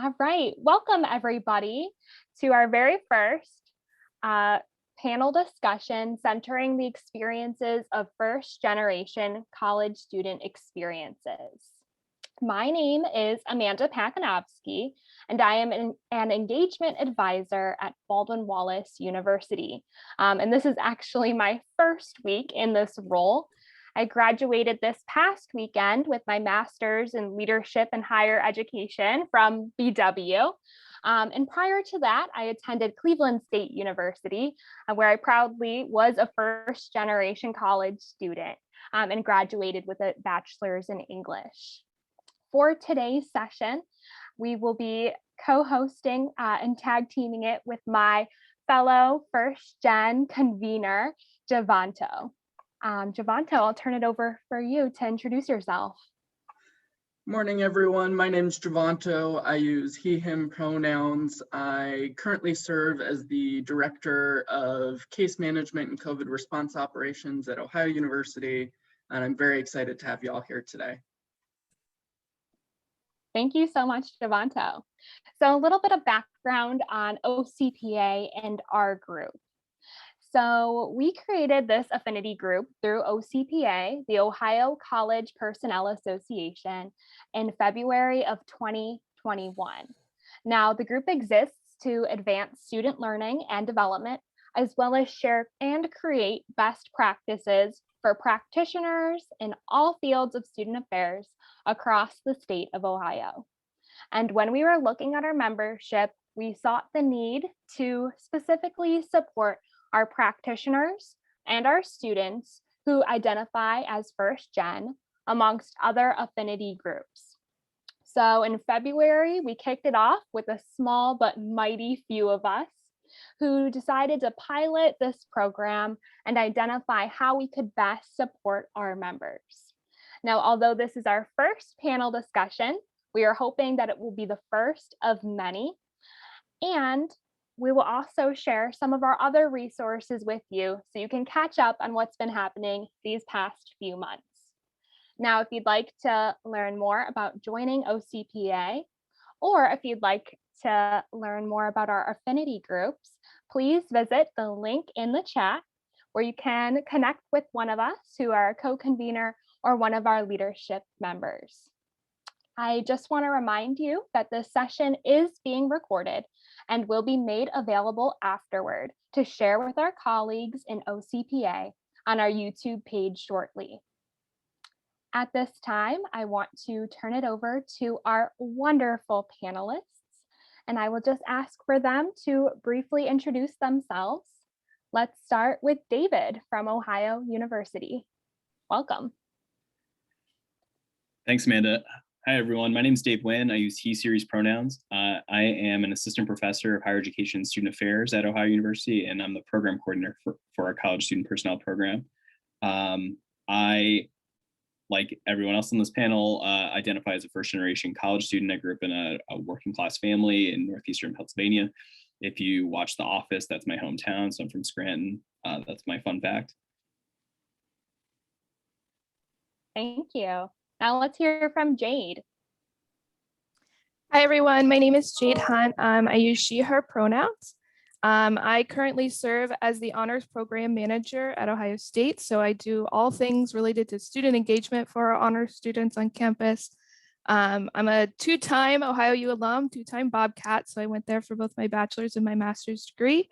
All right, welcome everybody to our very first panel discussion centering the experiences of first generation college student experiences. My name is Amanda Pakanowski, and I am an engagement advisor at Baldwin-Wallace University. And this is actually my first week in this role. I graduated this past weekend with my master's in leadership and higher education from BW. And prior to that, I attended Cleveland State University, where I proudly was a first generation college student and graduated with a bachelor's in English. For today's session, we will be co-hosting and tag teaming it with my fellow first gen convener, Javanto. Javanto, I'll turn it over for you to introduce yourself. Morning, everyone. My name is Javanto. I use he, him pronouns. I currently serve as the Director of Case Management and COVID Response Operations at Ohio University, and I'm very excited to have you all here today. Thank you so much, Javanto. So a little bit of background on OCPA and our group. So we created this affinity group through OCPA, the Ohio College Personnel Association, in February of 2021. Now, the group exists to advance student learning and development, as well as share and create best practices for practitioners in all fields of student affairs across the state of Ohio. And when we were looking at our membership, we sought the need to specifically support our practitioners and our students who identify as first gen, amongst other affinity groups. So in February, we kicked it off with a small but mighty few of us who decided to pilot this program and identify how we could best support our members. Now, although this is our first panel discussion, we are hoping that it will be the first of many. And we will also share some of our other resources with you so you can catch up on what's been happening these past few months. Now, if you'd like to learn more about joining OCPA, or if you'd like to learn more about our affinity groups, please visit the link in the chat where you can connect with one of us who are a co-convener or one of our leadership members. I just want to remind you that this session is being recorded and will be made available afterward to share with our colleagues in OCPA on our YouTube page shortly. At this time, I want to turn it over to our wonderful panelists, and I will just ask for them to briefly introduce themselves. Let's start with David from Ohio University. Welcome. Thanks, Amanda. Hi, everyone. My name is Dave Nguyen. I use he series pronouns. I am an assistant professor of higher education and student affairs at Ohio University, and I'm the program coordinator for our college student personnel program. I, like everyone else on this panel, identify as a first generation college student. I grew up in a working class family in northeastern Pennsylvania. If you watch The Office, that's my hometown, so I'm from Scranton. That's my fun fact. Thank you. Now let's hear from Jade. Hi, everyone. My name is Jade Hunt. I use she, her pronouns. I currently serve as the honors program manager at Ohio State. So I do all things related to student engagement for our honors students on campus. I'm a two-time Ohio U alum, two-time Bobcat. So I went there for both my bachelor's and my master's degree.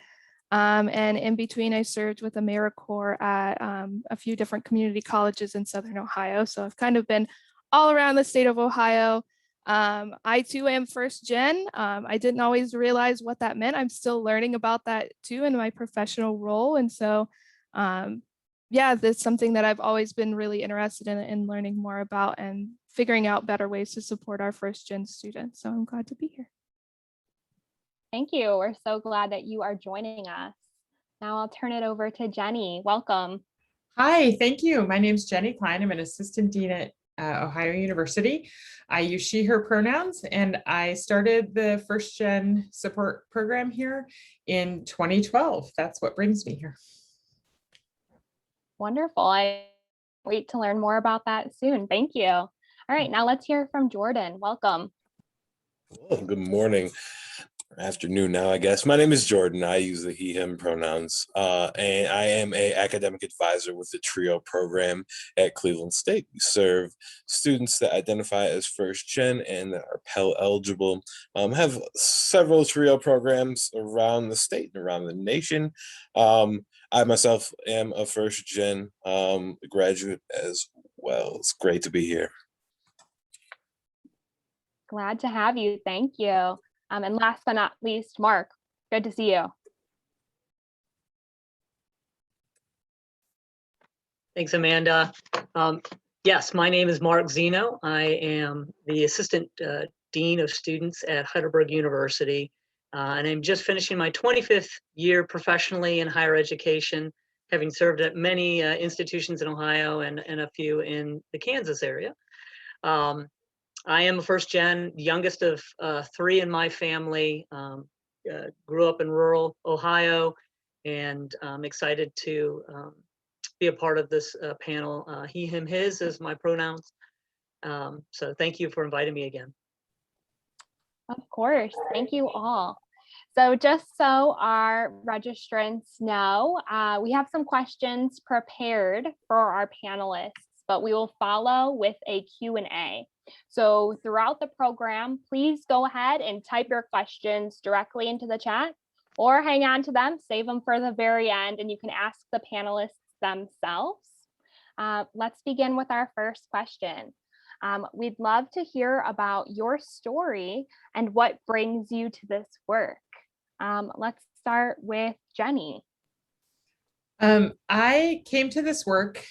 And in between, I served with AmeriCorps at a few different community colleges in Southern Ohio. So I've kind of been all around the state of Ohio. I too am first gen. I didn't always realize what that meant. I'm still learning about that too in my professional role. And so, yeah, that's something that I've always been really interested in learning more about and figuring out better ways to support our first gen students. So I'm glad to be here. Thank you. We're so glad that you are joining us. Now I'll turn it over to Jenny. Welcome. Hi, thank you. My name is Jenny Klein. I'm an assistant dean at Ohio University. I use she, her pronouns, and I started the first gen support program here in 2012. That's what brings me here. Wonderful. I wait to learn more about that soon. Thank you. All right, now let's hear from Jordan. Welcome. Well, good morning, or afternoon now, I guess. My name is Jordan. I use the he, him pronouns, and I am a academic advisor with the TRIO program at Cleveland State. We serve students that identify as first gen and that are Pell eligible. Have several TRIO programs around the state and around the nation. I myself am a first gen graduate as well. It's great to be here. Glad to have you. Thank you. And last but not least, Mark, good to see you. Thanks, Amanda. Yes, my name is Mark Zeno. I am the Assistant Dean of Students at Heidelberg University, and I'm just finishing my 25th year professionally in higher education, having served at many institutions in Ohio and a few in the Kansas area. I am a first gen, youngest of three in my family, grew up in rural Ohio, and I'm excited to be a part of this panel. He, him, his is my pronouns. So thank you for inviting me again. Of course, thank you all. So just so our registrants know, we have some questions prepared for our panelists, but we will follow with a Q&A. So throughout the program, please go ahead and type your questions directly into the chat or hang on to them, save them for the very end, and you can ask the panelists themselves. Let's begin with our first question. We'd love to hear about your story and what brings you to this work. Let's start with Jenny. I came to this work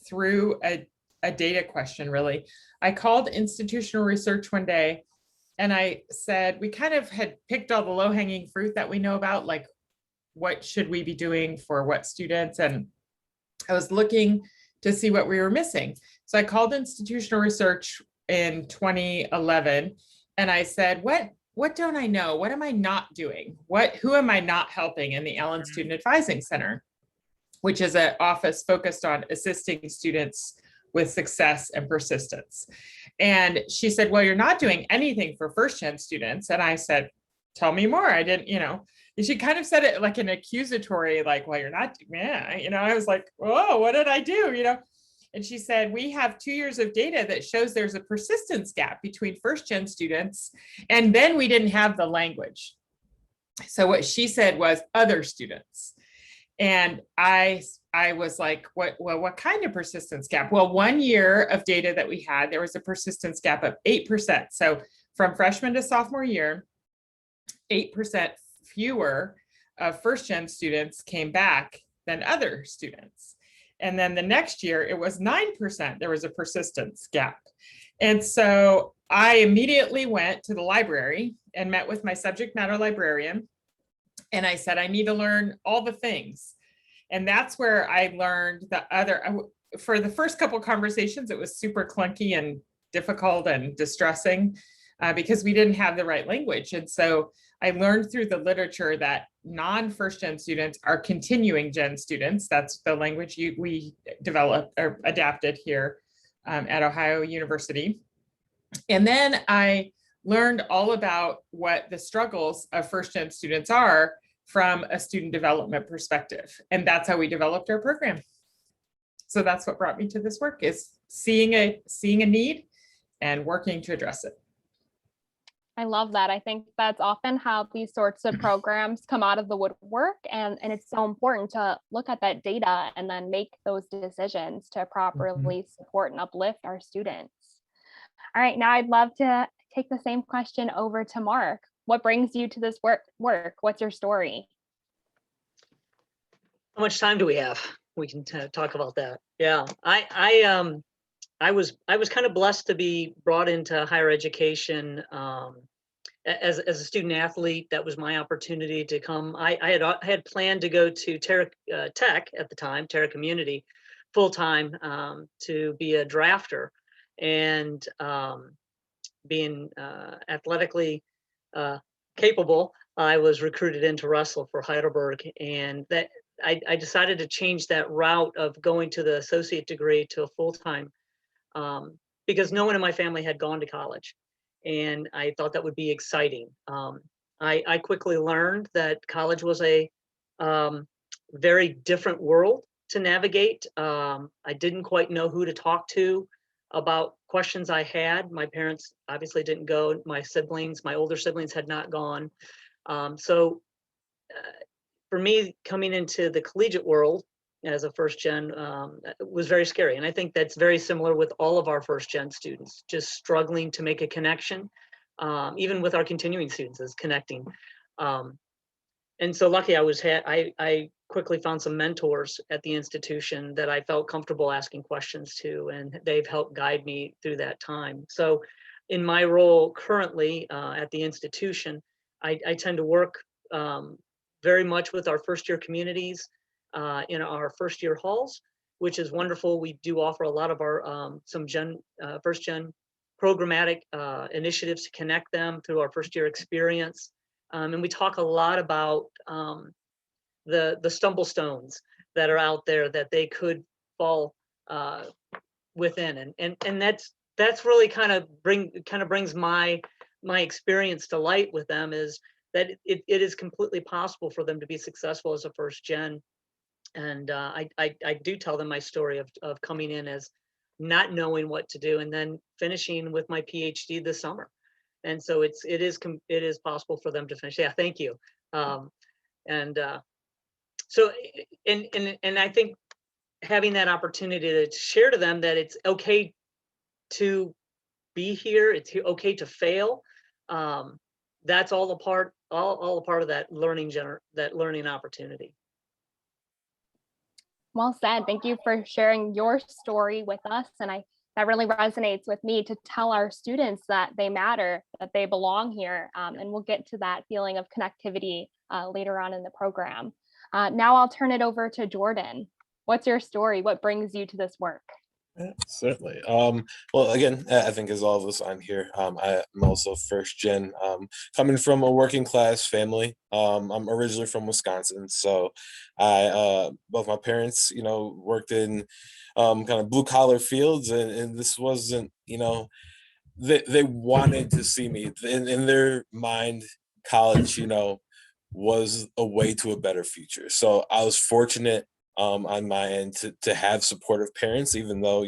through a data question, really. I called institutional research one day and I said, we kind of had picked all the low-hanging fruit that we know about, like what should we be doing for what students? And I was looking to see what we were missing. So I called institutional research in 2011 and I said, what don't I know? What am I not doing? Who am I not helping in the Allen Student Advising Center, which is an office focused on assisting students with success and persistence. And she said, well, you're not doing anything for first gen students. And I said, tell me more. I didn't, and she kind of said it like an accusatory, like, well, you're not, yeah, I was like, whoa, what did I do? And she said, we have 2 years of data that shows there's a persistence gap between first gen students. And then we didn't have the language. So what she said was other students. And I was like, what kind of persistence gap? Well, 1 year of data that we had, there was a persistence gap of 8%. So from freshman to sophomore year, 8% fewer of first gen students came back than other students. And then the next year it was 9%, there was a persistence gap. And so I immediately went to the library and met with my subject matter librarian. And I said, I need to learn all the things. And that's where I learned for the first couple of conversations, it was super clunky and difficult and distressing because we didn't have the right language. And so I learned through the literature that non-first gen students are continuing gen students. That's the language we developed or adapted here at Ohio University. And then I learned all about what the struggles of first gen students are from a student development perspective. And that's how we developed our program. So that's what brought me to this work, is seeing a need and working to address it. I love that. I think that's often how these sorts of programs come out of the woodwork. And it's so important to look at that data and then make those decisions to properly support and uplift our students. All right, now I'd love to take the same question over to Mark. What brings you to this work? What's your story? How much time do we have? We can talk about that. Yeah, I was kind of blessed to be brought into higher education as a student athlete. That was my opportunity to come. I had planned to go to Tech at the time, Terra Community, full time to be a drafter, and being athletically capable, I was recruited into Russell for Heidelberg, and that I decided to change that route of going to the associate degree to a full-time because no one in my family had gone to college. and I thought that would be exciting. I quickly learned that college was a very different world to navigate. I didn't quite know who to talk to about questions I had. My parents obviously didn't go. My siblings, my older siblings had not gone. So for me, coming into the collegiate world as a first gen was very scary. And I think that's very similar with all of our first gen students, just struggling to make a connection, even with our continuing students is connecting. And so lucky I quickly found some mentors at the institution that I felt comfortable asking questions to, and they've helped guide me through that time. So in my role currently at the institution, I tend to work very much with our first year communities in our first year halls, which is wonderful. We do offer a lot of our first gen programmatic initiatives to connect them through our first year experience. And we talk a lot about the stumble stones that are out there that they could fall within, and that's really kind of brings my experience to light with them, is that it is completely possible for them to be successful as a first gen. And I do tell them my story of coming in as not knowing what to do and then finishing with my PhD this summer. And so it is possible for them to finish. Yeah, thank you. So I think having that opportunity to share to them that it's okay to be here, it's okay to fail. That's all a part of that learning opportunity. Well said. Thank you for sharing your story with us. And that really resonates with me, to tell our students that they matter, that they belong here. And we'll get to that feeling of connectivity later on in the program. Now I'll turn it over to Jordan. What's your story? What brings you to this work? Yeah, certainly. Well, again, I think as all of us on here, I'm also first gen, coming from a working class family. I'm originally from Wisconsin, so both my parents, worked in kind of blue collar fields, and this wasn't, they wanted to see me in their mind. College, was a way to a better future. So I was fortunate on my end to have supportive parents, even though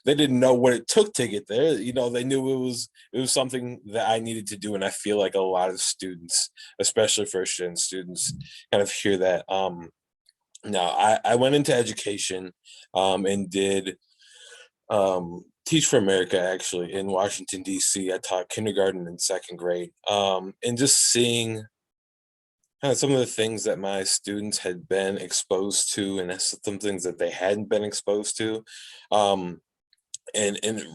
they didn't know what it took to get there. They knew it was something that I needed to do, and I feel like a lot of students, especially first gen students, kind of hear that. Now I went into education and did Teach for America, actually, in Washington D.C. I taught kindergarten and second grade, and just seeing some of the things that my students had been exposed to, and some things that they hadn't been exposed to. And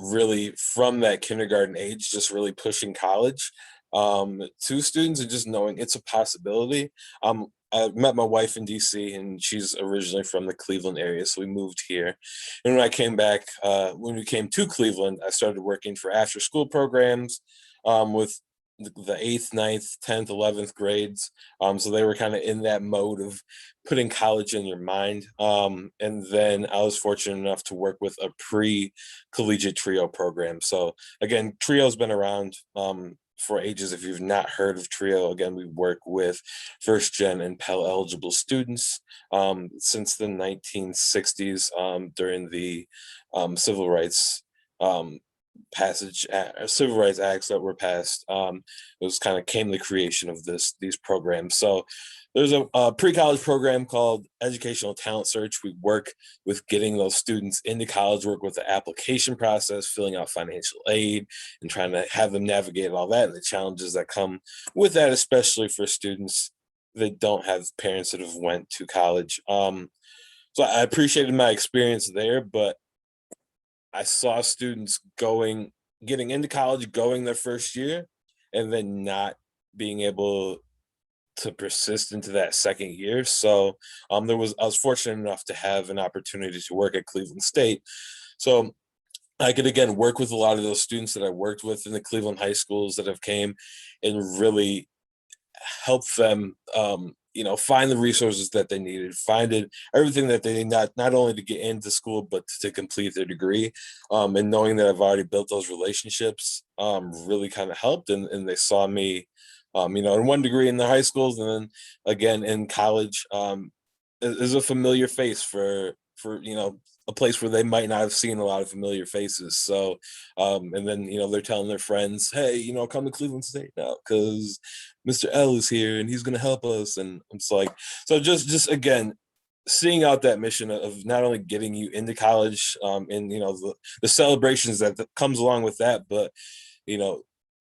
really from that kindergarten age, just really pushing college to students and just knowing it's a possibility. I met my wife in DC, and she's originally from the Cleveland area, so we moved here. And when I came back, when we came to Cleveland, I started working for after school programs with the 8th, 9th, 10th, 11th grades. So they were kind of in that mode of putting college in your mind. And then I was fortunate enough to work with a pre-collegiate TRIO program. So again, TRIO's been around for ages. If you've not heard of TRIO, again, we work with first gen and Pell eligible students since the 1960s during the civil rights civil rights acts that were passed. It was kind of came the creation of these programs. So there's a pre-college program called Educational Talent Search. We work with getting those students into college, work with the application process, filling out financial aid, and trying to have them navigate all that and the challenges that come with that, especially for students that don't have parents that have went to college. So I appreciated my experience there, but I saw students getting into college, going their first year, and then not being able to persist into that second year. So I was fortunate enough to have an opportunity to work at Cleveland State. So I could again work with a lot of those students that I worked with in the Cleveland high schools that have came and really help them find the resources that they needed, everything that they need, not only to get into school, but to complete their degree. And knowing that I've already built those relationships really kind of helped. And they saw me, in one degree in the high schools, and then again in college, is a familiar face for a place where they might not have seen a lot of familiar faces. So, and then, they're telling their friends, hey, come to Cleveland State now because Mr. L is here and he's going to help us. And it's like, so just again, seeing out that mission of not only getting you into college, and, the celebrations that comes along with that, but,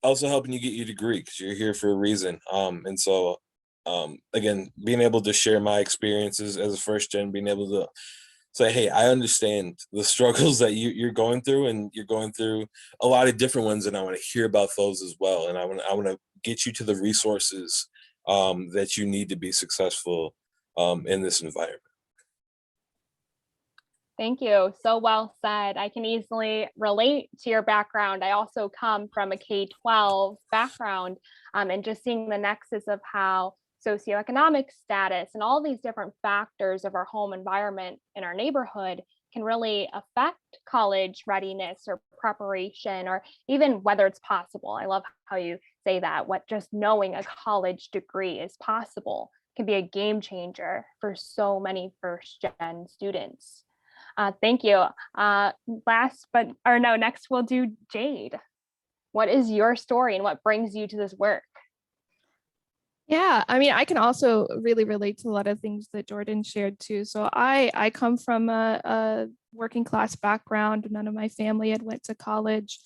also helping you get your degree because you're here for a reason. And so, again, being able to share my experiences as a first gen, being able to say, hey, I understand the struggles that you're going through, and you're going through a lot of different ones, and I want to hear about those as well. And I want to get you to the resources that you need to be successful in this environment. Thank you. So well said. I can easily relate to your background. I also come from a K-12 background, and just seeing the nexus of how socioeconomic status and all these different factors of our home environment in our neighborhood can really affect college readiness or preparation, or even whether it's possible. I love how you say that, what just knowing a college degree is possible can be a game changer for so many first gen students. Thank you. Next we'll do Jade. What is your story and what brings you to this work? Yeah, I mean, I can also really relate to a lot of things that Jordan shared too. So I come from a working class background. None of my family had went to college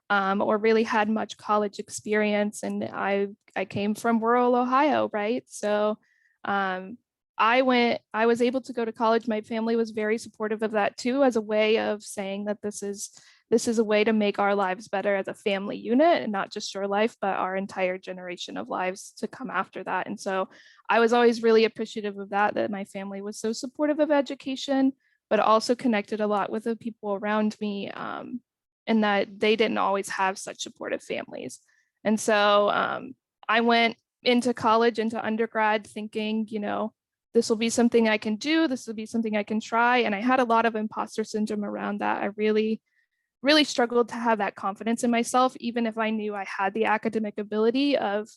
or really had much college experience. And I came from rural Ohio, right? So I was able to go to college. My family was very supportive of that too, as a way of saying that this is a way to make our lives better as a family unit, and not just your life, but our entire generation of lives to come after that. And so I was always really appreciative of that my family was so supportive of education, but also connected a lot with the people around me, and that they didn't always have such supportive families. And so I went into college, into undergrad, thinking, this will be something I can do. This will be something I can try. And I had a lot of imposter syndrome around that. I really struggled to have that confidence in myself, even if I knew I had the academic ability of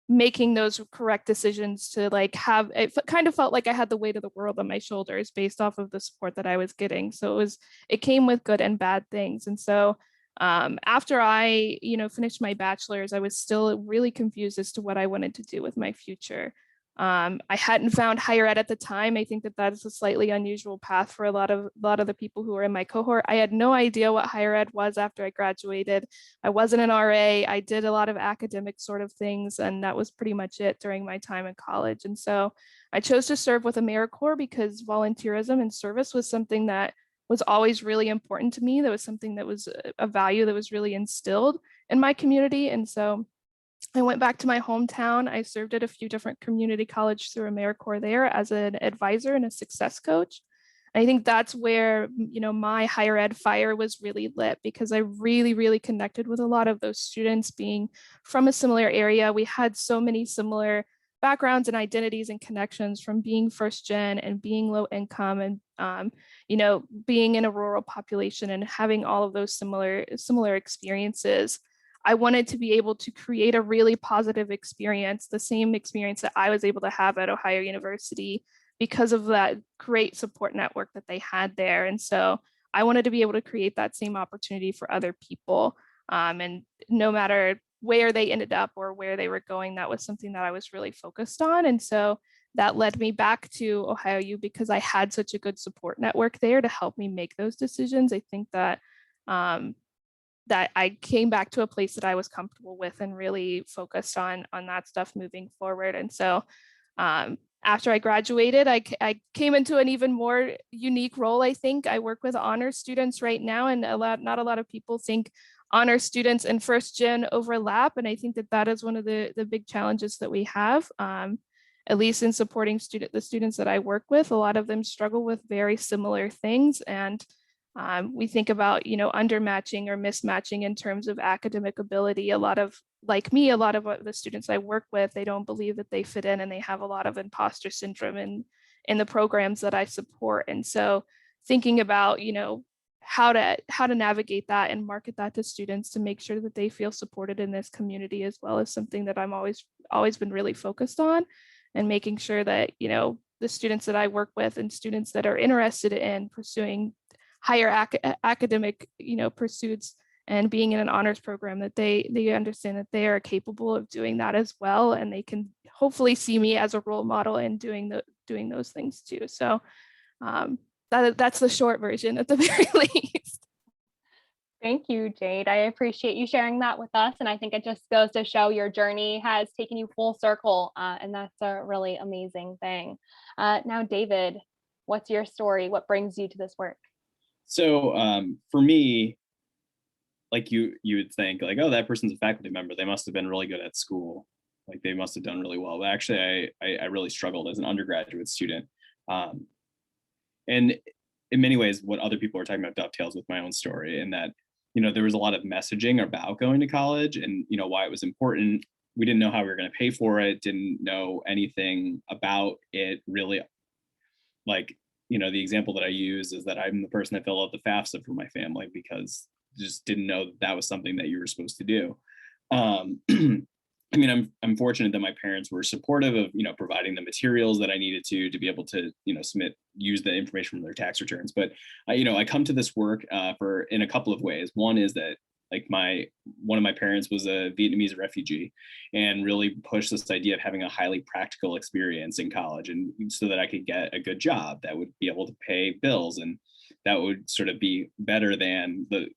making those correct decisions to have, it kind of felt like I had the weight of the world on my shoulders based off of the support that I was getting. So it came with good and bad things. And so after I, finished my bachelor's, I was still really confused as to what I wanted to do with my future. I hadn't found higher ed at the time. I think that is a slightly unusual path for a lot of the people who were in my cohort. I had no idea what higher ed was after I graduated. I wasn't an RA. I did a lot of academic sort of things, and that was pretty much it during my time in college. And so I chose to serve with AmeriCorps because volunteerism and service was something that was always really important to me. That was something that was a value that was really instilled in my community. And so I went back to my hometown. I served at a few different community colleges through AmeriCorps there as an advisor and a success coach. And I think that's where, my higher ed fire was really lit, because I really, really connected with a lot of those students being from a similar area. We had so many similar backgrounds and identities and connections, from being first gen and being low income and, being in a rural population and having all of those similar experiences. I wanted to be able to create a really positive experience, the same experience that I was able to have at Ohio University, because of that great support network that they had there. And so I wanted to be able to create that same opportunity for other people. And no matter where they ended up or where they were going, that was something that I was really focused on. And so that led me back to Ohio U, because I had such a good support network there to help me make those decisions. I think that that I came back to a place that I was comfortable with and really focused on that stuff moving forward. And so after I graduated, I came into an even more unique role. I think I work with honor students right now, and not a lot of people think honor students and first gen overlap. And I think that is one of the big challenges that we have, at least in supporting the students that I work with. A lot of them struggle with very similar things. And we think about, undermatching or mismatching in terms of academic ability. A lot of like me, a lot of the students I work with, they don't believe that they fit in, and they have a lot of imposter syndrome in the programs that I support. And so thinking about, how to navigate that and market that to students to make sure that they feel supported in this community as well is something that I'm always been really focused on, and making sure that, the students that I work with and students that are interested in pursuing higher academic, pursuits and being in an honors program, that they understand that they are capable of doing that as well, and they can hopefully see me as a role model in doing those things too. So that's the short version at the very least. Thank you, Jade. I appreciate you sharing that with us. And I think it just goes to show your journey has taken you full circle. And that's a really amazing thing. Now, David, what's your story? What brings you to this work? So for me, like you would think like, oh, that person's a faculty member, they must have been really good at school. Like they must have done really well. But actually, I really struggled as an undergraduate student. And in many ways, what other people are talking about dovetails with my own story, in that, there was a lot of messaging about going to college and, why it was important. We didn't know how we were going to pay for it, didn't know anything about it really. Like, the example that I use is that I'm the person that filled out the FAFSA for my family because just didn't know that was something that you were supposed to do. I mean, I'm fortunate that my parents were supportive of, providing the materials that I needed to be able to, use the information from their tax returns. But, I come to this work in a couple of ways. One is that like one of my parents was a Vietnamese refugee and really pushed this idea of having a highly practical experience in college, and so that I could get a good job that would be able to pay bills, and that would sort of be better than the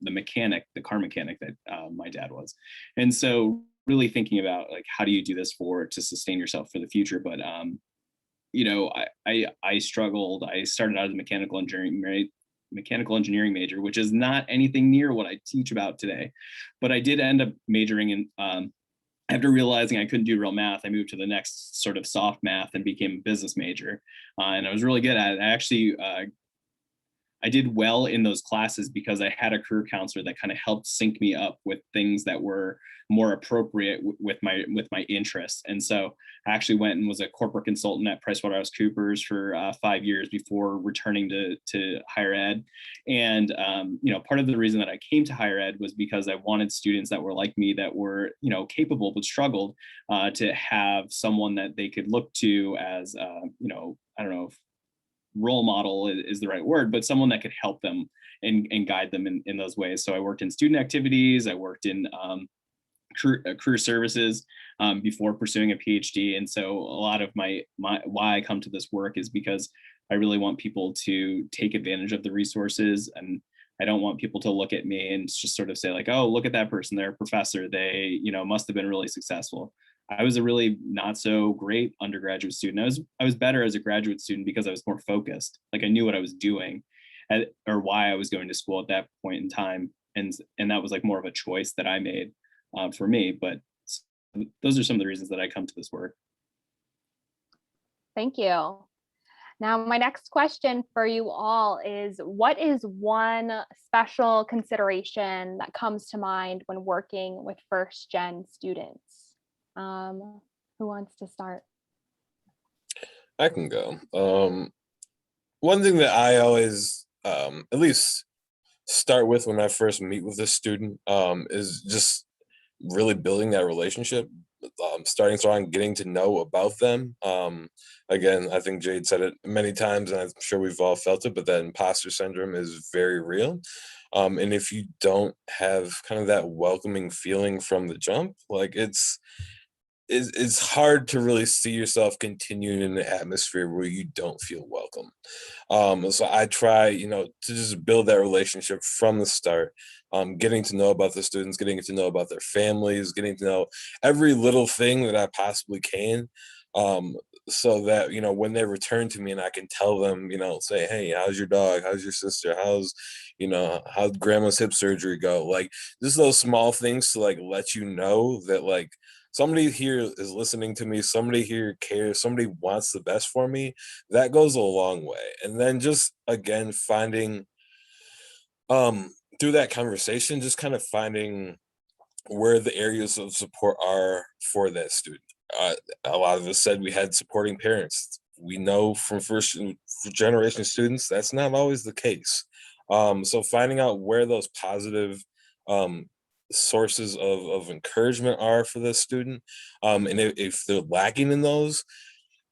car mechanic that my dad was. And so really thinking about like, how do you do this to sustain yourself for the future? But I struggled. I started out as a mechanical engineering major, which is not anything near what I teach about today. But I did end up majoring in, after realizing I couldn't do real math, I moved to the next sort of soft math and became a business major. And I was really good at it. I actually, I did well in those classes because I had a career counselor that kind of helped sync me up with things that were more appropriate with my interests. And so I actually went and was a corporate consultant at PricewaterhouseCoopers for 5 years before returning to higher ed. And part of the reason that I came to higher ed was because I wanted students that were like me, that were capable but struggled, to have someone that they could look to as I don't know if role model is the right word, but someone that could help them and guide them in those ways. So I worked in student activities, I worked in career services before pursuing a PhD. And so a lot of my why I come to this work is because I really want people to take advantage of the resources, and I don't want people to look at me and just sort of say like, oh, look at that person, they're a professor, they must have been really successful. I was a really not so great undergraduate student. I was better as a graduate student because I was more focused. Like I knew what I was doing or why I was going to school at that point in time. And that was like more of a choice that I made for me. But those are some of the reasons that I come to this work. Thank you. Now, my next question for you all is, what is one special consideration that comes to mind when working with first-gen students? Who wants to start? I can go. One thing that I always at least start with when I first meet with a student is just really building that relationship, starting strong, getting to know about them. Again, I think Jade said it many times, and I'm sure we've all felt it, but that imposter syndrome is very real. And if you don't have kind of that welcoming feeling from the jump, like it's hard to really see yourself continuing in an atmosphere where you don't feel welcome. So I try, to just build that relationship from the start, getting to know about the students, getting to know about their families, getting to know every little thing that I possibly can. So that, when they return to me and I can tell them, say, hey, how's your dog? How's your sister? How'd grandma's hip surgery go? Like just those small things to like let you know that like somebody here is listening to me, somebody here cares, somebody wants the best for me. That goes a long way. And then just again finding through that conversation, just kind of finding where the areas of support are for that student. A lot of us said we had supporting parents. We know from first generation students, that's not always the case. So finding out where those positive sources of encouragement are for the student, and if they're lacking in those,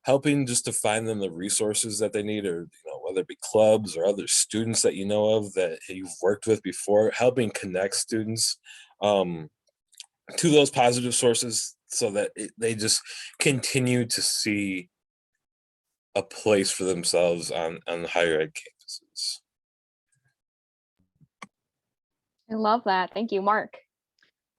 helping just to find them the resources that they need, or whether it be clubs or other students that you know of that you've worked with before, helping connect students to those positive sources so that they just continue to see a place for themselves on the higher ed campuses. I love that. Thank you, Mark.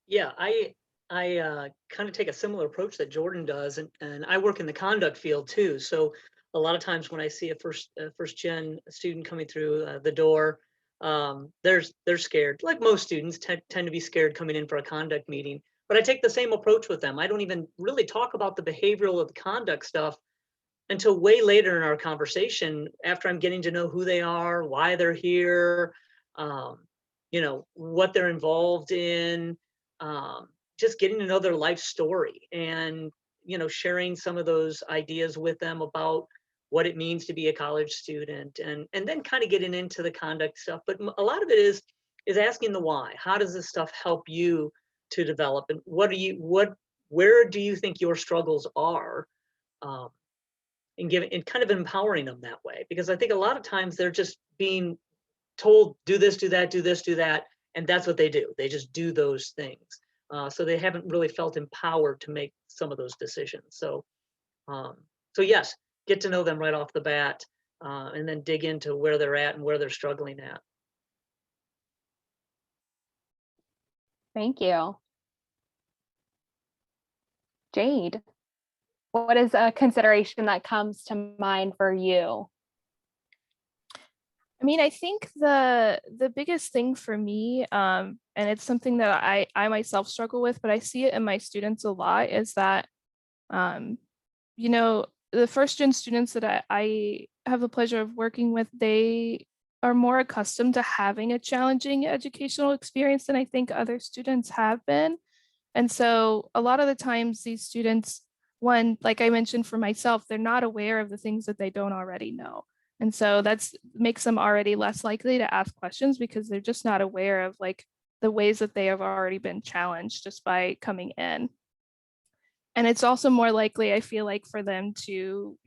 Yeah, I kind of take a similar approach that Jordan does, and I work in the conduct field too. So a lot of times when I see a first gen student coming through the door, they're scared. Like most students tend to be scared coming in for a conduct meeting. But I take the same approach with them. I don't even really talk about the behavioral of the conduct stuff until way later in our conversation, after I'm getting to know who they are, why they're here, what they're involved in, just getting to know their life story, and sharing some of those ideas with them about what it means to be a college student, and then kind of getting into the conduct stuff. But a lot of it is asking the why. How does this stuff help you to develop, and where do you think your struggles are? And kind of empowering them that way, because I think a lot of times they're just being told, do this, do that, do this, do that, and that's what they do. They just do those things. So they haven't really felt empowered to make some of those decisions. So yes, get to know them right off the bat, and then dig into where they're at and where they're struggling at. Thank you. Jade, what is a consideration that comes to mind for you? I mean, I think the biggest thing for me, and it's something that I myself struggle with, but I see it in my students a lot, is that, the first gen students that I have the pleasure of working with, they are more accustomed to having a challenging educational experience than I think other students have been. And so a lot of the times these students, one, like I mentioned for myself, they're not aware of the things that they don't already know. And so that's makes them already less likely to ask questions, because they're just not aware of like the ways that they have already been challenged just by coming in. And it's also more likely, I feel like, for them to,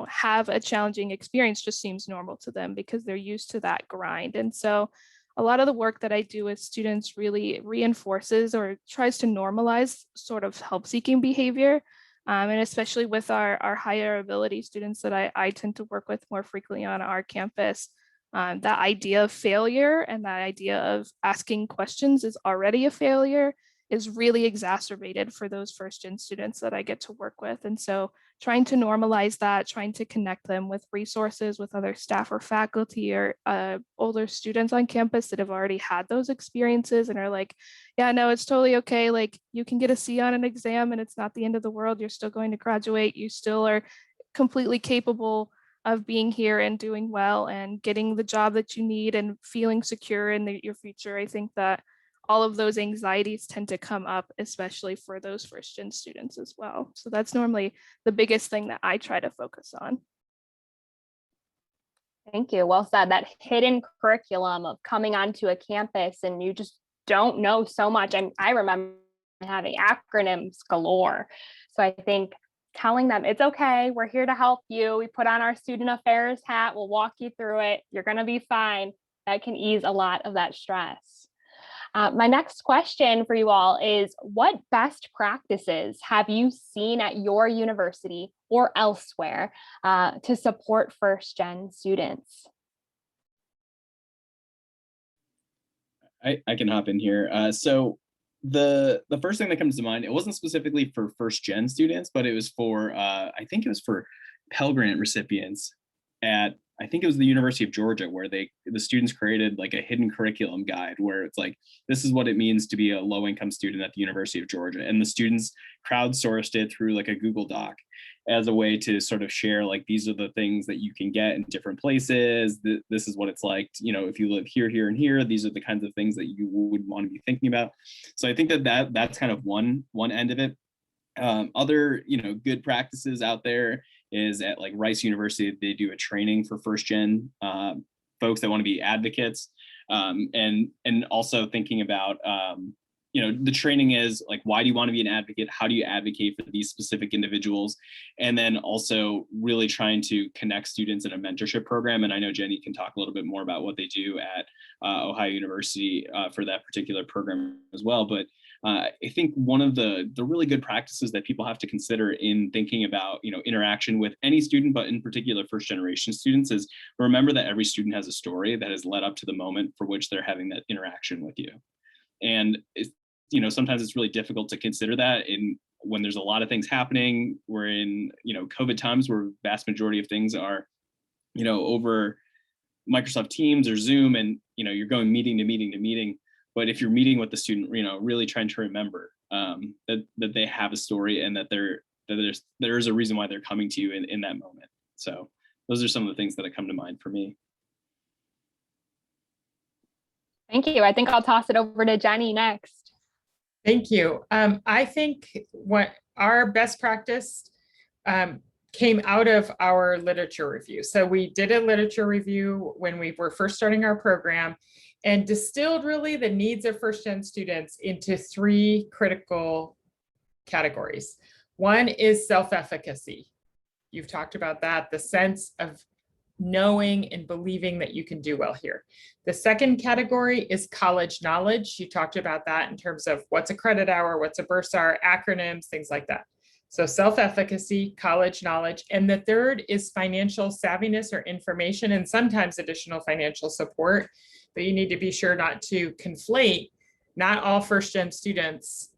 have a challenging experience just seems normal to them because they're used to that grind. And so a lot of the work that I do with students really reinforces or tries to normalize sort of help-seeking behavior. And especially with our higher ability students that I tend to work with more frequently on our campus, that idea of failure and that idea of asking questions is already a failure is really exacerbated for those first gen students that I get to work with. And so trying to normalize that, trying to connect them with resources, with other staff or faculty or older students on campus that have already had those experiences and are like, yeah, no, it's totally okay. Like, you can get a C on an exam and it's not the end of the world. You're still going to graduate. You still are completely capable of being here and doing well and getting the job that you need and feeling secure in your future. I think that all of those anxieties tend to come up, especially for those first gen students as well. So that's normally the biggest thing that I try to focus on. Thank you. Well said. That hidden curriculum of coming onto a campus and you just don't know so much. I remember having acronyms galore. So I think telling them it's okay, we're here to help you. We put on our student affairs hat, we'll walk you through it. You're going to be fine. That can ease a lot of that stress. My next question for you all is, what best practices have you seen at your university or elsewhere to support first gen students? I can hop in here. So the first thing that comes to mind, it wasn't specifically for first gen students, but it was for I think it was for Pell Grant recipients at I think it was the University of Georgia, where the students created like a hidden curriculum guide where it's like, this is what it means to be a low income student at the University of Georgia. And the students crowdsourced it through like a Google Doc as a way to sort of share, like, these are the things that you can get in different places. This is what it's like, you know, if you live here, here, and here, these are the kinds of things that you would want to be thinking about. So I think that's kind of one end of it. Other, you know, good practices out there is at like Rice University, they do a training for first gen folks that want to be advocates, and also thinking about, you know, the training is like, why do you want to be an advocate? How do you advocate for these specific individuals? And then also really trying to connect students in a mentorship program. And I know Jenny can talk a little bit more about what they do at Ohio University for that particular program as well. But I think one of the really good practices that people have to consider in thinking about, you know, interaction with any student, but in particular first generation students, is remember that every student has a story that has led up to the moment for which they're having that interaction with you. And it's, you know, sometimes it's really difficult to consider that when there's a lot of things happening. We're in, you know, COVID times where vast majority of things are, you know, over Microsoft Teams or Zoom, and, you know, you're going meeting to meeting to meeting. But if you're meeting with the student, you know, really trying to remember that they have a story, and that there's a reason why they're coming to you in that moment. So those are some of the things that come to mind for me. Thank you. I think I'll toss it over to Jenny next. Thank you. I think what our best practice came out of our literature review. So we did a literature review when we were first starting our program, and distilled really the needs of first-gen students into 3 critical categories. One is self-efficacy. You've talked about that, the sense of knowing and believing that you can do well here. The second category is college knowledge. You talked about that in terms of what's a credit hour, what's a bursar, acronyms, things like that. So self-efficacy, college knowledge. And the third is financial savviness or information, and sometimes additional financial support. But you need to be sure not to conflate. Not all first-gen students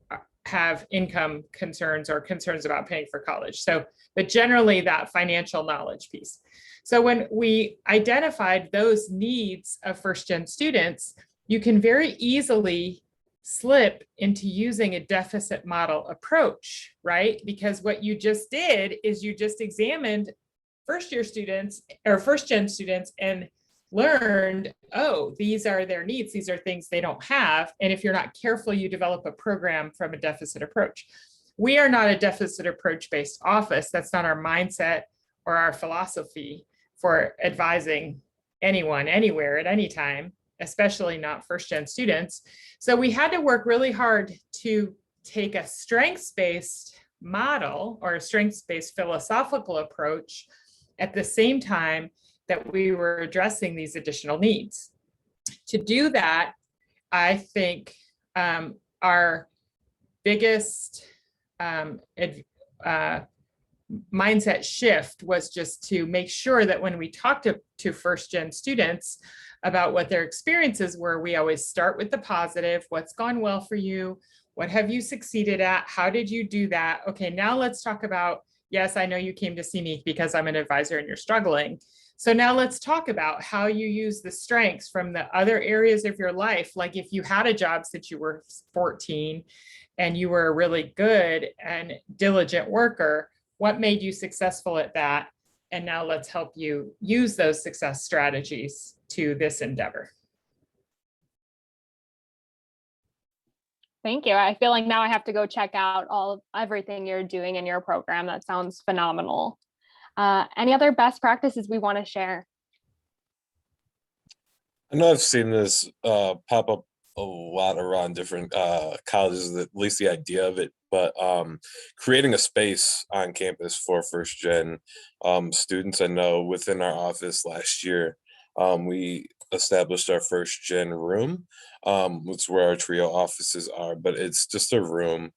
have income concerns or concerns about paying for college. So, but generally that financial knowledge piece. So when we identified those needs of first-gen students, you can very easily slip into using a deficit model approach, right? Because what you just did is you just examined first-year students or first-gen students and learned, oh, these are their needs. These are things they don't have. And if you're not careful, you develop a program from a deficit approach. We are not a deficit approach based office. That's not our mindset or our philosophy for advising anyone, anywhere, at any time, especially not first-gen students. So we had to work really hard to take a strengths-based model or a strengths-based philosophical approach at the same time that we were addressing these additional needs. To do that, I think our biggest mindset shift was just to make sure that when we talk to first-gen students about what their experiences were, we always start with the positive. What's gone well for you? What have you succeeded at? How did you do that? Okay, now let's talk about, yes, I know you came to see me because I'm an advisor and you're struggling. So now let's talk about how you use the strengths from the other areas of your life. Like if you had a job since you were 14 and you were a really good and diligent worker, what made you successful at that? And now let's help you use those success strategies to this endeavor. Thank you. I feel like now I have to go check out everything you're doing in your program. That sounds phenomenal. Any other best practices we want to share? I know I've seen this pop up a lot around different colleges, at least the idea of it, but creating a space on campus for first gen students. I know within our office last year, we established our first gen room, which is where our trio offices are, but it's just a room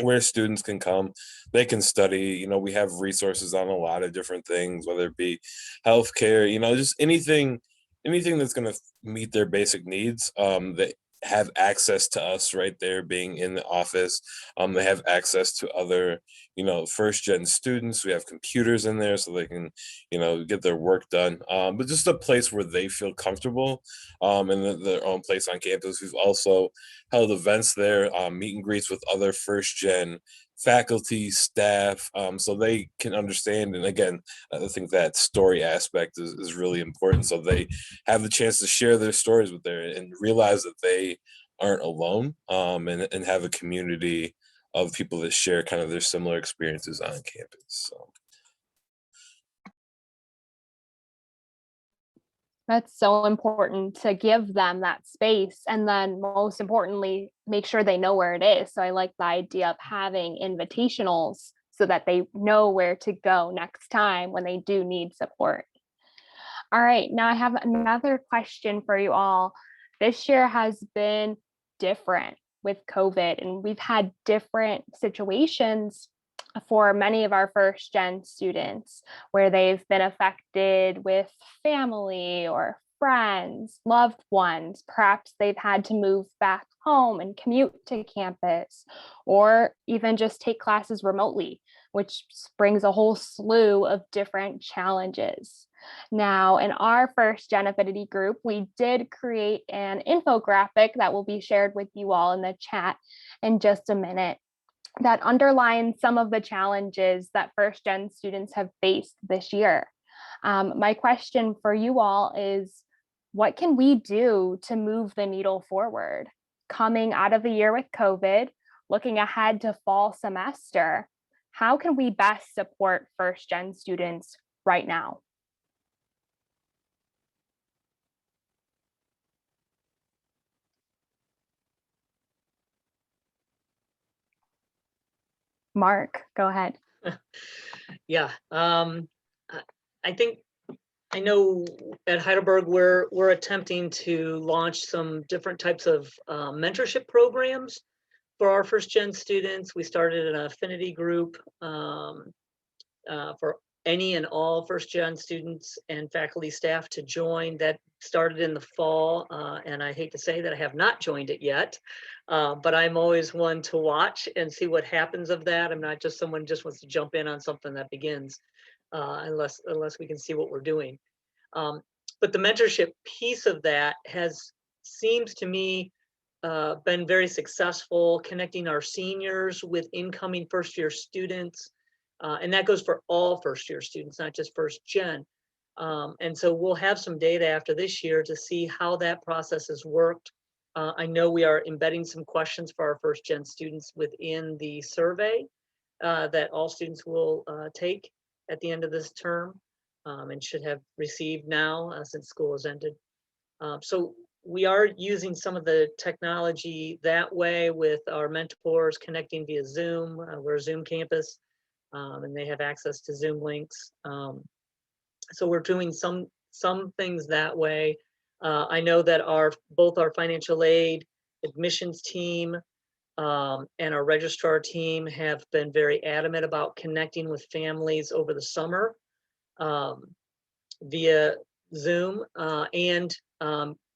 where students can come, they can study. You know, we have resources on a lot of different things, whether it be healthcare, you know, just anything that's going to meet their basic needs. have access to us right there being in the office. They have access to other, first gen students. We have computers in there so they can, get their work done. But just a place where they feel comfortable in their own place on campus. We've also held events there, meet and greets with other first gen faculty, staff, so they can understand. And again, I think that story aspect is really important. So they have the chance to share their stories with their and realize that they aren't alone, and have a community of people that share kind of their similar experiences on campus. So. That's so important to give them that space, and then most importantly, make sure they know where it is. So I like the idea of having invitationals so that they know where to go next time when they do need support. All right, now I have another question for you all. This year has been different with COVID, and we've had different situations for many of our first gen students where they've been affected with family or friends, loved ones. Perhaps they've had to move back home and commute to campus, or even just take classes remotely, which brings a whole slew of different challenges. Now, in our first Gen Affinity group, we did create an infographic that will be shared with you all in the chat in just a minute that underlines some of the challenges that first gen students have faced this year. My question for you all is, what can we do to move the needle forward? Coming out of the year with COVID, looking ahead to fall semester, how can we best support first gen students right now? Mark, go ahead. Yeah, I think I know at Heidelberg we're attempting to launch some different types of mentorship programs for our first gen students. We started an affinity group for any and all first gen students and faculty staff to join. That started in the fall, and I hate to say that I have not joined it yet, but I'm always one to watch and see what happens of that. I'm not just someone who just wants to jump in on something that begins, unless we can see what we're doing. But the mentorship piece of that seems to me been very successful, connecting our seniors with incoming first year students. And that goes for all first year students, not just first gen. And so we'll have some data after this year to see how that process has worked. I know we are embedding some questions for our first gen students within the survey that all students will take at the end of this term, and should have received now since school has ended. So we are using some of the technology that way with our mentors, connecting via Zoom. We're a Zoom campus. And they have access to Zoom links. So we're doing some things that way. I know that both our financial aid admissions team and our registrar team have been very adamant about connecting with families over the summer via Zoom and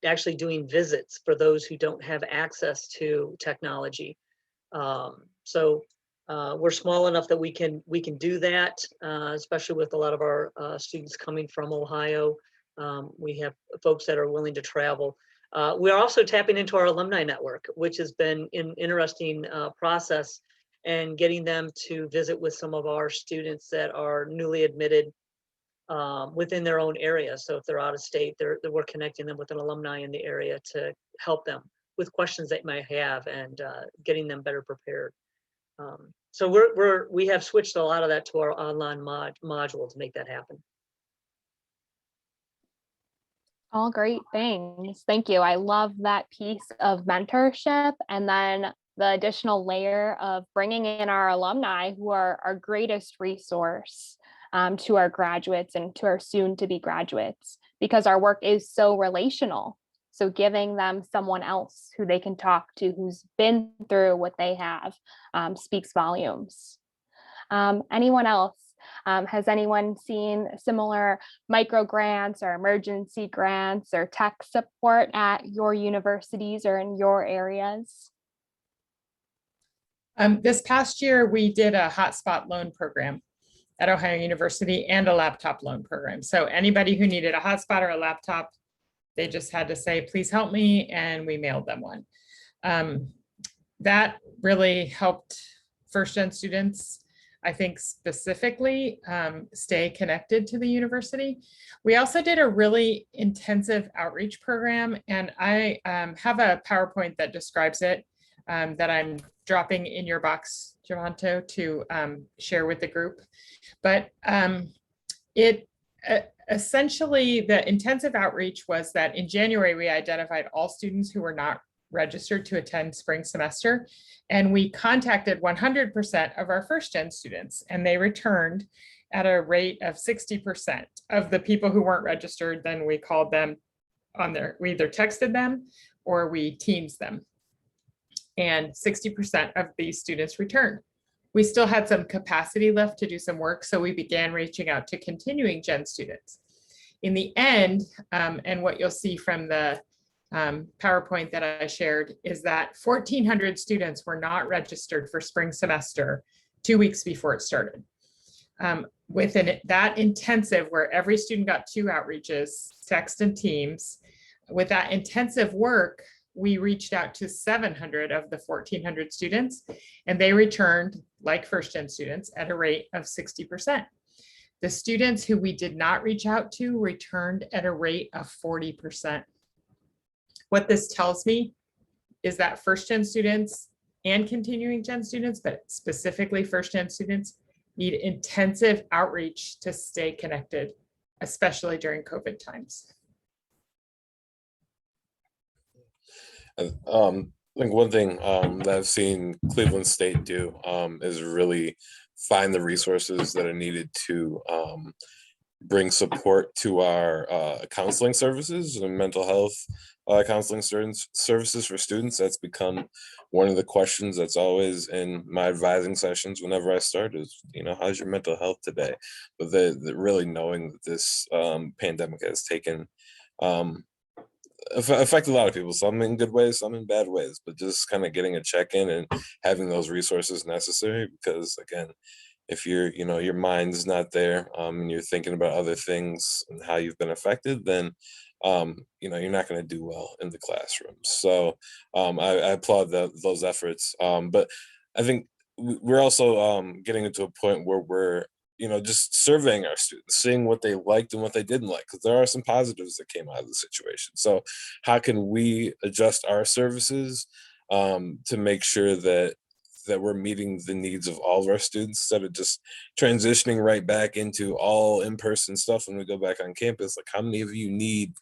actually doing visits for those who don't have access to technology. So we're small enough that we can do that, especially with a lot of our students coming from Ohio. We have folks that are willing to travel. We're also tapping into our alumni network, which has been an interesting process, and getting them to visit with some of our students that are newly admitted within their own area. So if they're out of state, we're connecting them with an alumni in the area to help them with questions they might have, and getting them better prepared. So we have switched a lot of that to our online module to make that happen. All great things. Thank you. I love that piece of mentorship, and then the additional layer of bringing in our alumni, who are our greatest resource to our graduates and to our soon to be graduates, because our work is so relational. So giving them someone else who they can talk to, who's been through what they have, speaks volumes. Anyone else? Has anyone seen similar micro grants or emergency grants or tech support at your universities or in your areas? This past year, we did a hotspot loan program at Ohio University and a laptop loan program. So anybody who needed a hotspot or a laptop, they just had to say, please help me, and we mailed them one. That really helped first-gen students, I think specifically, stay connected to the university. We also did a really intensive outreach program, and I have a PowerPoint that describes it that I'm dropping in your box, Javanto, to share with the group. But essentially, the intensive outreach was that in January, we identified all students who were not registered to attend spring semester, and we contacted 100% of our first-gen students, and they returned at a rate of 60% of the people who weren't registered. Then we called them on we either texted them or we Teams them, and 60% of these students returned. We still had some capacity left to do some work, so we began reaching out to continuing gen students. In the end, and what you'll see from the PowerPoint that I shared, is that 1,400 students were not registered for spring semester 2 weeks before it started. Within that intensive, where every student got 2 outreaches, text and Teams, with that intensive work, we reached out to 700 of the 1,400 students, and they returned like first-gen students at a rate of 60%. The students who we did not reach out to returned at a rate of 40%. What this tells me is that first-gen students and continuing gen students, but specifically first-gen students, need intensive outreach to stay connected, especially during COVID times. I think one thing that I've seen Cleveland State do is really find the resources that are needed to bring support to our counseling services and mental health counseling services for students. That's become one of the questions that's always in my advising sessions whenever I start is, how's your mental health today? But the really knowing that this pandemic has taken affect a lot of people, some in good ways, some in bad ways, but just kind of getting a check-in and having those resources necessary, because again, if your mind's not there and you're thinking about other things and how you've been affected, then you're not going to do well in the classroom. So I applaud those efforts, but I think we're also getting into a point where we're just surveying our students, seeing what they liked and what they didn't like, because there are some positives that came out of the situation. So how can we adjust our services to make sure that we're meeting the needs of all of our students, instead of just transitioning right back into all in-person stuff when we go back on campus? Like, how many of you need,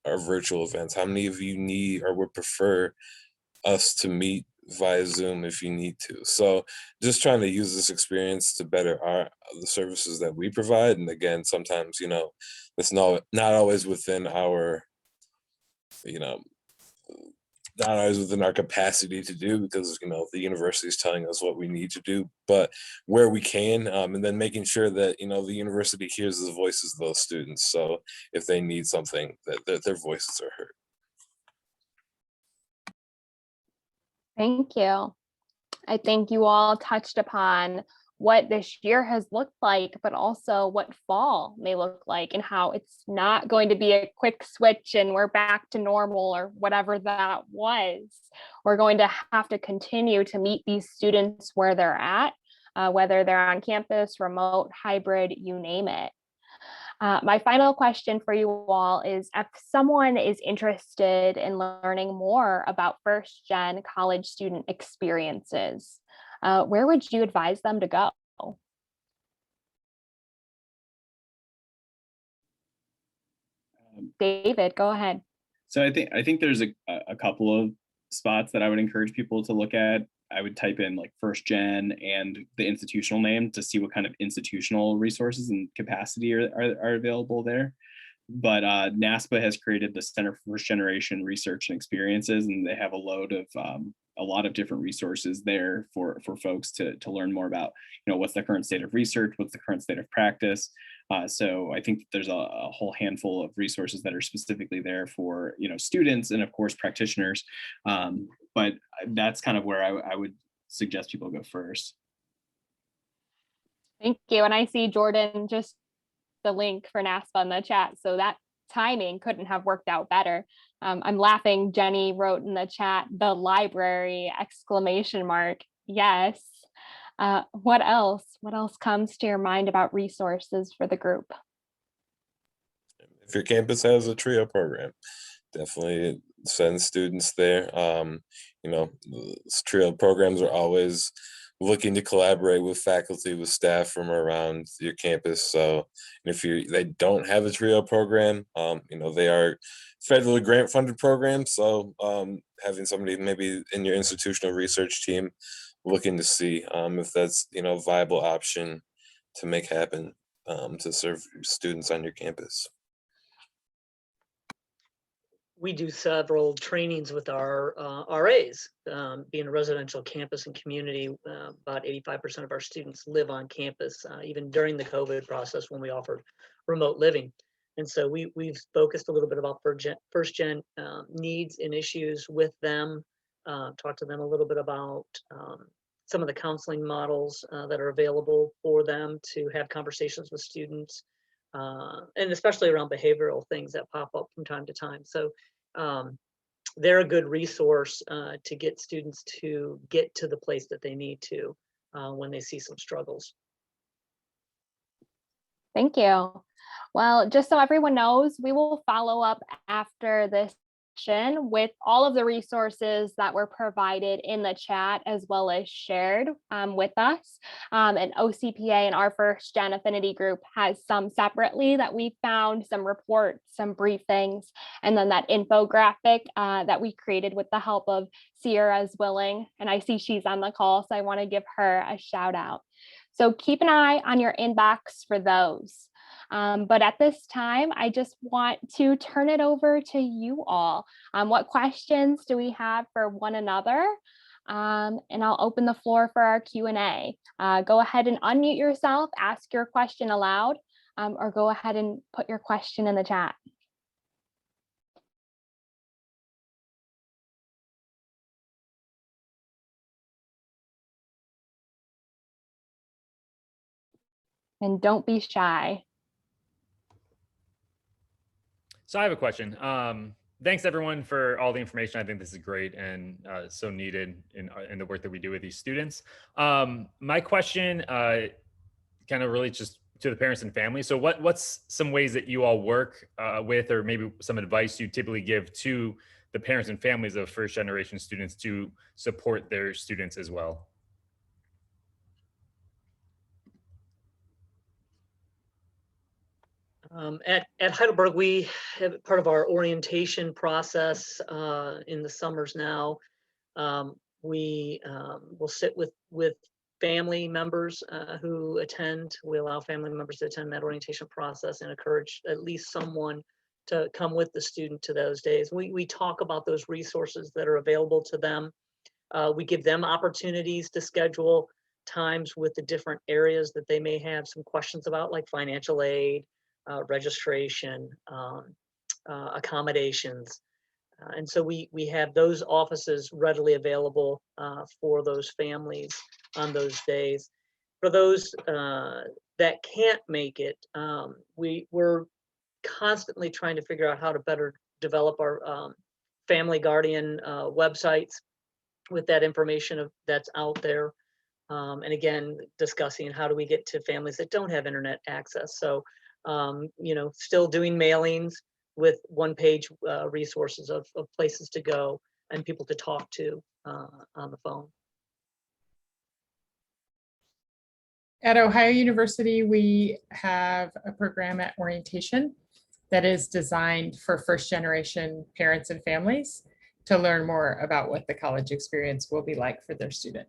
our virtual events? How many of you need or would prefer us to meet via Zoom if you need to? So just trying to use this experience to better the services that we provide. And again, sometimes, it's not always within our, not always within our capacity to do, because the university is telling us what we need to do, but where we can, and then making sure that the university hears the voices of those students, so if they need something, that their voices are heard. Thank you. I think you all touched upon what this year has looked like, but also what fall may look like, and how it's not going to be a quick switch and we're back to normal or whatever that was. We're going to have to continue to meet these students where they're at, whether they're on campus, remote, hybrid, you name it. My final question for you all is, if someone is interested in learning more about first-gen college student experiences, where would you advise them to go? David, go ahead. So I think there's a couple of spots that I would encourage people to look at. I would type in like first gen and the institutional name to see what kind of institutional resources and capacity are available there. But NASPA has created the Center for First Generation Research and Experiences, and they have a load of a lot of different resources there for folks to learn more about, what's the current state of research, what's the current state of practice. So I think that there's a whole handful of resources that are specifically there for, students and of course practitioners. But that's kind of where I would suggest people go first. Thank you. And I see Jordan just the link for NASPA in the chat. So that timing couldn't have worked out better. I'm laughing. Jenny wrote in the chat, the library, exclamation mark. Yes. What else? What else comes to your mind about resources for the group? If your campus has a TRIO program, definitely send students there. TRIO programs are always looking to collaborate with faculty, with staff from around your campus. So if they don't have a TRIO program, they are federally grant funded programs. So having somebody maybe in your institutional research team looking to see if that's, a viable option to make happen to serve students on your campus. We do several trainings with our RAs. Being a residential campus and community, about 85% of our students live on campus, even during the COVID process when we offered remote living. And so we've focused a little bit about first gen needs and issues with them, talked to them a little bit about some of the counseling models that are available for them to have conversations with students, and especially around behavioral things that pop up from time to time. So they're a good resource to get students to get to the place that they need to when they see some struggles. Thank you. Well, just so everyone knows, we will follow up after this session with all of the resources that were provided in the chat as well as shared with us. And OCPA and our first gen affinity group has some separately that we found, some reports, some briefings, and then that infographic that we created with the help of Sierra's Willing. And I see she's on the call, so I want to give her a shout out. So keep an eye on your inbox for those. But at this time, I just want to turn it over to you all. What questions do we have for one another? And I'll open the floor for our Q&A. Go ahead and unmute yourself, ask your question aloud, or go ahead and put your question in the chat. And don't be shy. So I have a question. Thanks everyone for all the information. I think this is great and so needed in the work that we do with these students. My question kind of relates just to the parents and families. So what's some ways that you all work with, or maybe some advice you typically give to the parents and families of first generation students to support their students as well? At Heidelberg, we have part of our orientation process in the summers now. We will sit with family members who attend. We allow family members to attend that orientation process and encourage at least someone to come with the student to those days. We talk about those resources that are available to them. We give them opportunities to schedule times with the different areas that they may have some questions about, like financial aid, registration, accommodations. And so we have those offices readily available for those families on those days. For those that can't make it, we're constantly trying to figure out how to better develop our family guardian websites with that information that's out there. And again, discussing how do we get to families that don't have internet access. So still doing mailings with one-page resources of places to go and people to talk to on the phone. At Ohio University, we have a program at orientation that is designed for first generation parents and families to learn more about what the college experience will be like for their student.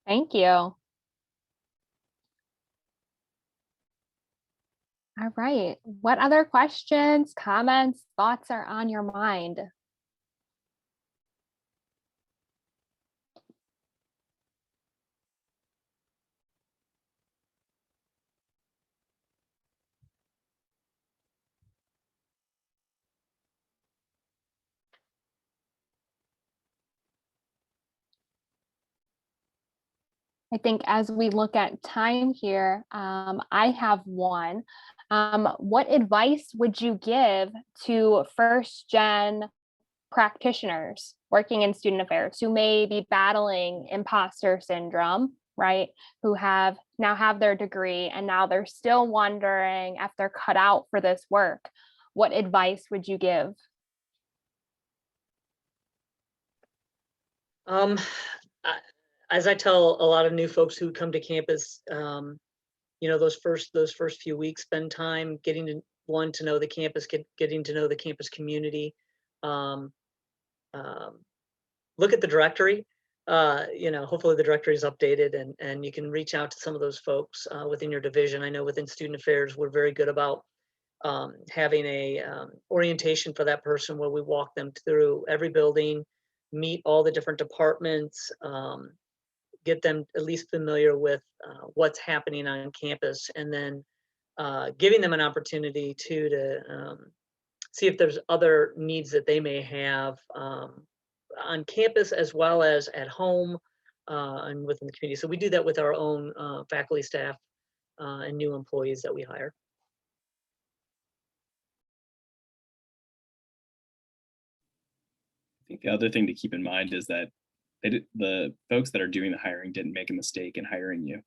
Thank you. All right. What other questions, comments, thoughts are on your mind? I think as we look at time here, I have one. What advice would you give to first gen practitioners working in student affairs who may be battling imposter syndrome, right? Who now have their degree and now they're still wondering if they're cut out for this work. What advice would you give? As I tell a lot of new folks who come to campus, those first few weeks, spend time getting to know the campus, getting to know the campus community. Look at the directory. Hopefully the directory is updated and you can reach out to some of those folks within your division. I know within student affairs, we're very good about having a orientation for that person where we walk them through every building, meet all the different departments, get them at least familiar with what's happening on campus, and then giving them an opportunity to see if there's other needs that they may have on campus as well as at home and within the community. So we do that with our own faculty, staff, and new employees that we hire. I think the other thing to keep in mind is that the folks that are doing the hiring didn't make a mistake in hiring you.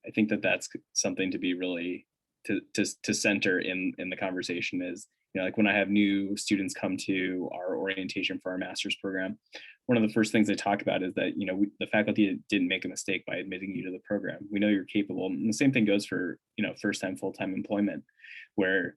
I think that that's something to be really to center in the conversation is, like when I have new students come to our orientation for our master's program, one of the first things I talk about is that, the faculty didn't make a mistake by admitting you to the program. We know you're capable. And the same thing goes for, first-time full-time employment, where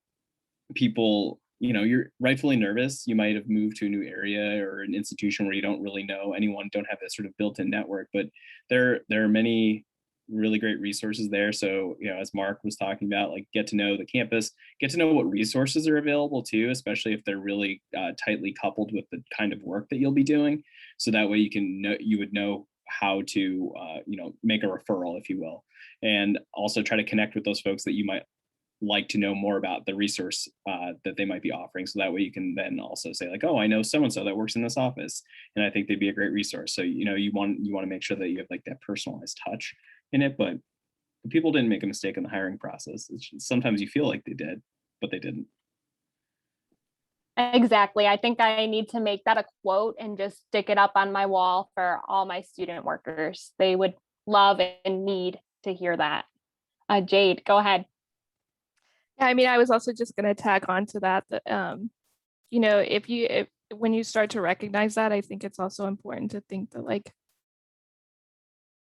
people, you're rightfully nervous. You might have moved to a new area or an institution where you don't really know anyone, don't have that sort of built-in network, but there are many really great resources there. So, as Mark was talking about, like, get to know the campus, get to know what resources are available too, especially if they're really tightly coupled with the kind of work that you'll be doing. So that way you would know how to, make a referral, if you will, and also try to connect with those folks that you might like to know more about the resource that they might be offering. So that way you can then also say, like, oh, I know so-and-so that works in this office and I think they'd be a great resource. So, you want to make sure that you have like that personalized touch in it, but people didn't make a mistake in the hiring process. Sometimes you feel like they did, but they didn't. Exactly. I think I need to make that a quote and just stick it up on my wall for all my student workers. They would love and need to hear that. Jade, go ahead. Yeah, I mean, I was also just going to tag on to that, if when you start to recognize that, I think it's also important to think that, like,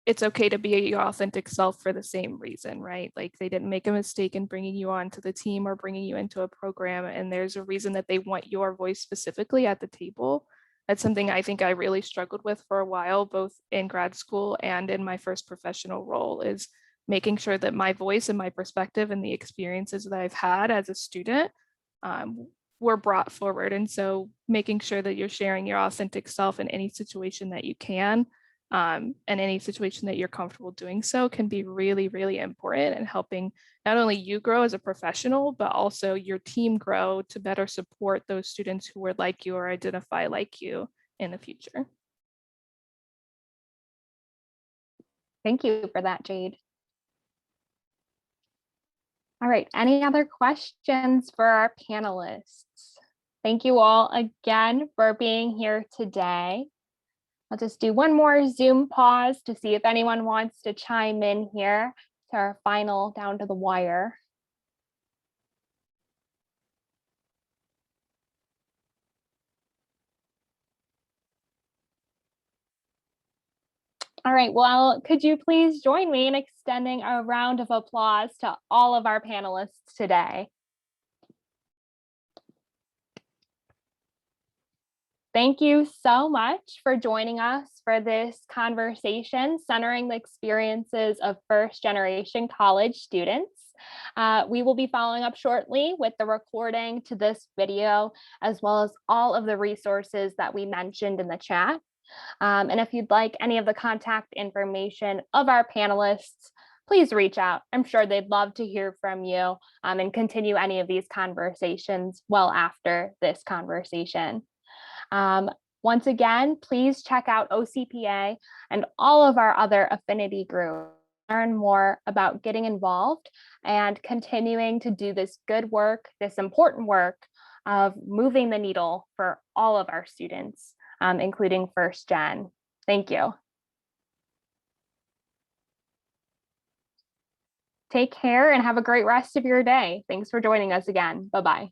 it's okay to be your authentic self for the same reason, right? Like, they didn't make a mistake in bringing you onto the team or bringing you into a program, and there's a reason that they want your voice specifically at the table. That's something I think I really struggled with for a while, both in grad school and in my first professional role, is making sure that my voice and my perspective and the experiences that I've had as a student were brought forward. And so making sure that you're sharing your authentic self in any situation that you can, and any situation that you're comfortable doing so, can be really, really important in helping not only you grow as a professional, but also your team grow to better support those students who are like you or identify like you in the future. Thank you for that, Jade. All right, any other questions for our panelists? Thank you all again for being here today. I'll just do one more Zoom pause to see if anyone wants to chime in here to our final down to the wire. All right, well, could you please join me in extending a round of applause to all of our panelists today? Thank you so much for joining us for this conversation centering the experiences of first-generation college students. We will be following up shortly with the recording to this video, as well as all of the resources that we mentioned in the chat. And if you'd like any of the contact information of our panelists, please reach out. I'm sure they'd love to hear from you and continue any of these conversations well after this conversation. Once again, please check out OCPA and all of our other affinity groups. Learn more about getting involved and continuing to do this good work, this important work of moving the needle for all of our students, including first gen. Thank you. Take care and have a great rest of your day. Thanks for joining us again. Bye-bye.